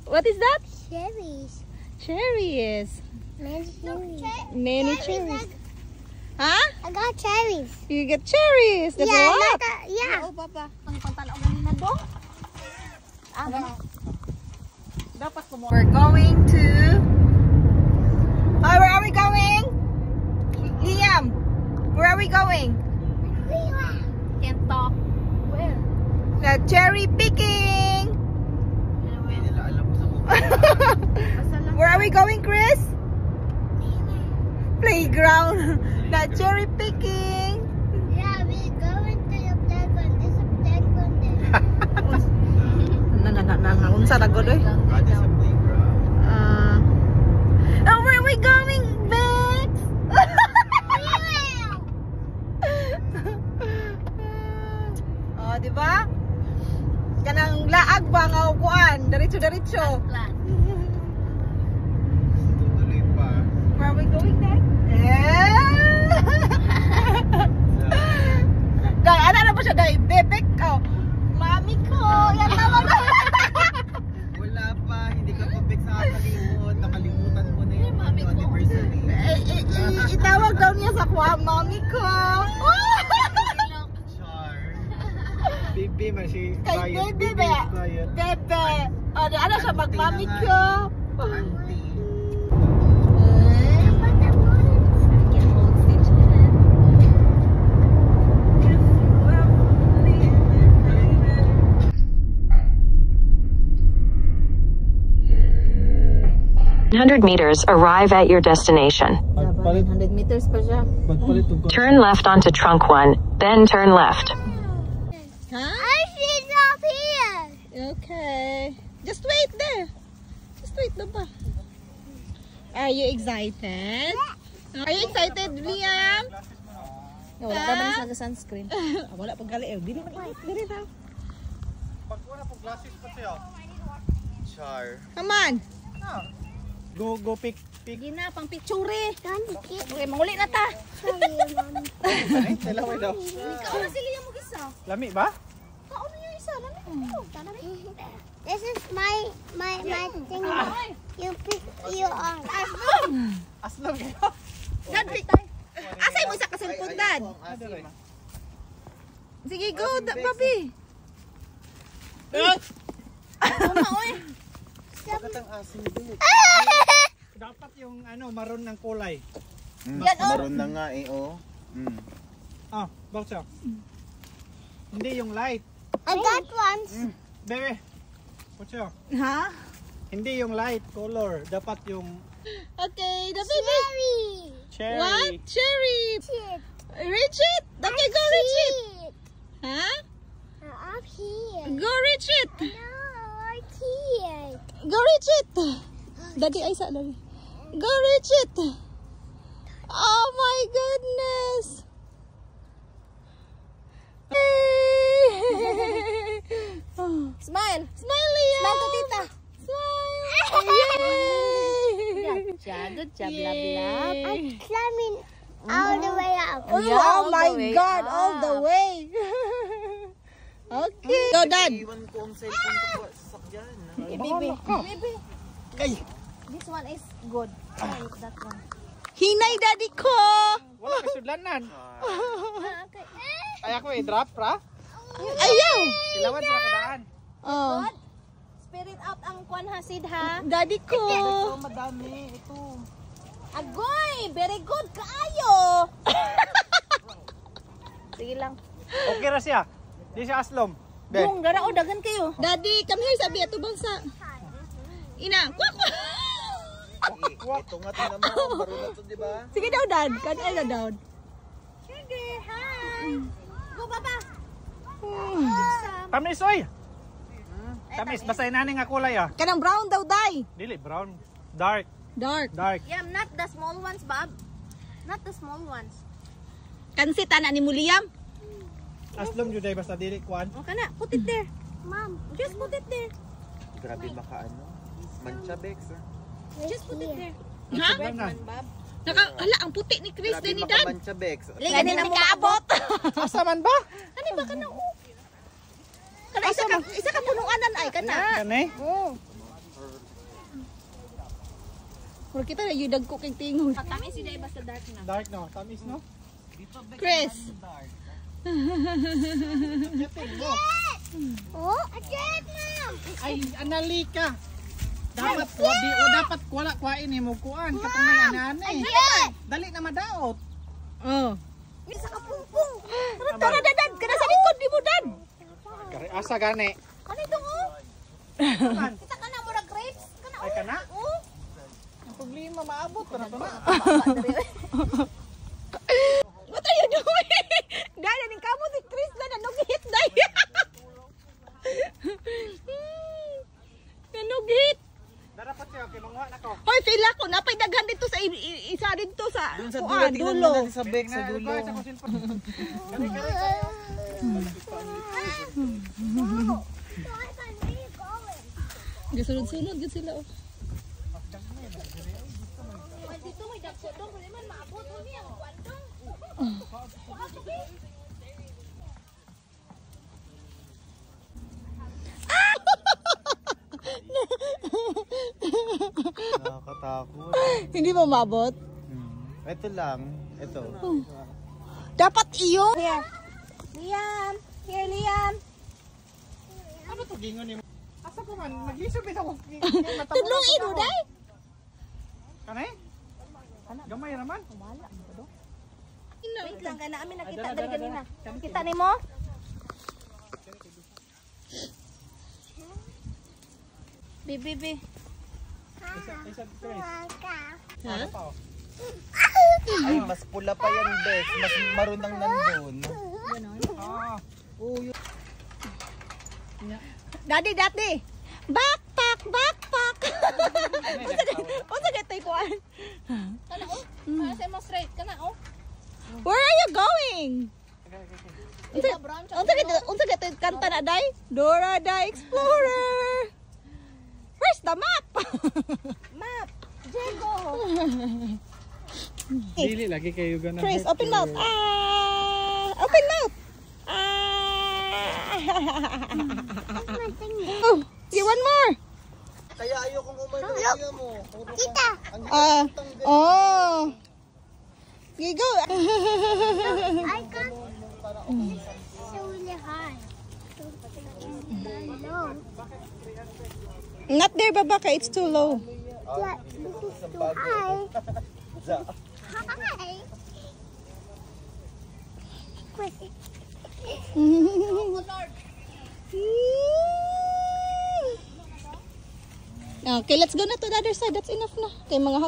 What is that? Cherries. Cherries. Many cherries. Many cherries. Huh? I got cherries. You get cherries. That's a lot. Yeah. Oh, Papa. Ang pantanaw ganina do. Dapat we're going to... Oh, where are we going? Liam, where are we going? Can't talk. Where? The cherry picking. Where are we going, Chris? Playground. The cherry picking. Yeah, we're going to the playground. There's a playground there. Unsa na god oy? Oh, where are we going, Bex? Oh, di ba? Kanang laag ba nga upuan? Diretso-diretso. Where are we going next? Dahil, ano na ba siya? Dahil, bebek ko. Mami ko, yan tawag ko. Wala pa, hindi ka pabik sa kakalimot. Nakalimutan mo na yung Mami ko. anniversary. Itawag daw niya sa kuha, mami ko. Char. Bibi man si Kay client. Bebe, Bibi is client. Bebe. O, di ano siya, mag-mami ko. Auntie. meters, arrive at your destination. 100 meters pa siya. Turn left onto Trunk 1, then turn left. Huh? I see it up here. Okay. Just wait there. Just wait na ba? Are you excited? Are you excited, Liam? Wala pa man sa sunscreen. Wala pang gali. Dili man init. Dili na. Pag wala po glasses pa siya. Char. Come on. Go pick. Sige na, pang picture. Don't get Okay, manguli na ta. sorry, Mom. Ay, dalaway daw. Ikaw na sila yung mag-isa. Lami ba? Kaon niyo isa. Lami ko. This is my thing. You pick you on. Aslog kayo. Dad, asay mo isa kasulpod, Dad. Sige, go, papi. Bakit ang asin din? Dapat yung maroon ng kulay. Maroon na nga eh, oh. Bakit siya? Hindi yung light. I got one. Bebe, what's siya? Ha? Hindi yung light color. Dapat yung Okay, the baby. cherry. What? Cherry. Shit. Reach it. Okay, go reach it. Shit. Huh? Up here. Go reach it. No, right here. Go reach it. Daddy, ay sa daddy. Go reach it. Oh my goodness. Smile. Smile, Liam. Smile ka, tita. Smile. Yay. Good job, blah, blah. I'm climbing all the way up. Oh, Yeah, all my the way God, all the up. way. Okay. Go, Dad. Iwan ko ang cellphone ko sa sakyan. Baby. Kay, This one is good. Try that one. Hinay, Daddy ko. wala ka sudlanan. Okay. Ay ako drop ra. Ayaw. Ilawan sa nakadaan. Oh, Spirit out ang kwan ha, Sid ha. Daddy ko. Madami ito. Agoy! Very good kaayo! Sige lang. Okay ra siya. Di siya aslom. Be. Kung gara o dagan kayo. Daddy, come here, sabi ato bangsa. Ina, kwak kwak. Ito nga ito naman, maroon na ito, di ba? Sige daw, Dad. Kanay na daw. Sige, hi! Go, Papa! Tamis oy. Tamis basahin nani nga kulay ah. Kanang brown daw, Day. Dili brown. Dark. Dark. Yeah, not the small ones, Bob. Not the small ones. Kansit, ana ni Muliam. Aslom jud ay basta dili kwan. Okay na, put it there. Mom, just put it there. Grabe makaano. Mancha Bex. Just put it there. Ha? Aslom na. Bob. Hala, ang puti ni Chris Grabe din ni Dad. makamancha Bex. Gani na kaabot. Asa man ba? Ano ba ka na? Kana isa ka punuanan ay kana. Kani? Or kita na yung dagko kay tingog. Patamis si Day basta dark na. Dark no, tamis no? Chris. Yating mo. Oh, agad ma'am. Ay, analika. Dapat dapat wala kuhain mo kuan katong may anane. Dali na madaot. Oh. Sa kapungpung. Tara dadan, kana sa likod ni mo dan. Kari asa gani? Ano ito oh? Man, Kita ka na mo na grapes? Kana ay kana. oh. Ang problema maabot na to na. What are you doing? Dahil ning kamo si Chris na nanugit dahil. Nanugit. Darapat siya okay manguha nako. Hoy, feel ako napay daghan dito sa isa dito sa kuan tingnan dulo. natin sa bag sa dulo. Gisunod-sunod gid sila oh. Dito may dagko dong, hindi man maabot mo niya ang kwantong. Nakakatakot. Hindi mo mabot. Ito lang. Ito. Dapat iyo. Here. Liam. Here, Liam. Ano to gingon ni? Asa ko man naglisod bitaw ko. Tudlong ino day. Kanay? Gamay raman. Wait lang, kana amin nakita dali ganina. Kita ni mo? Bibi. Isa Chris. Ha? Ay, mas pula pa yan, Bes. Mas marunang nandun. Ah. Daddy. Backpack. Unsa gatay kuan? Kana oh. Para sa mo straight kana oh. Where are you going? Ito brown Unsa gatay kanta na day? Dora the Explorer. Where's the map? map. Diego. Dili lagi kayo ganun. Chris, open mouth. Open mouth. Oh, give one more. Kaya ayokong umano. Tingnan mo. Kita. Oh. You go. I got so really high. Low. Not there, Babaka. It's too low. Yeah, this is too high. Hi. Okay, let's go na to the other side. That's enough na. Kay mga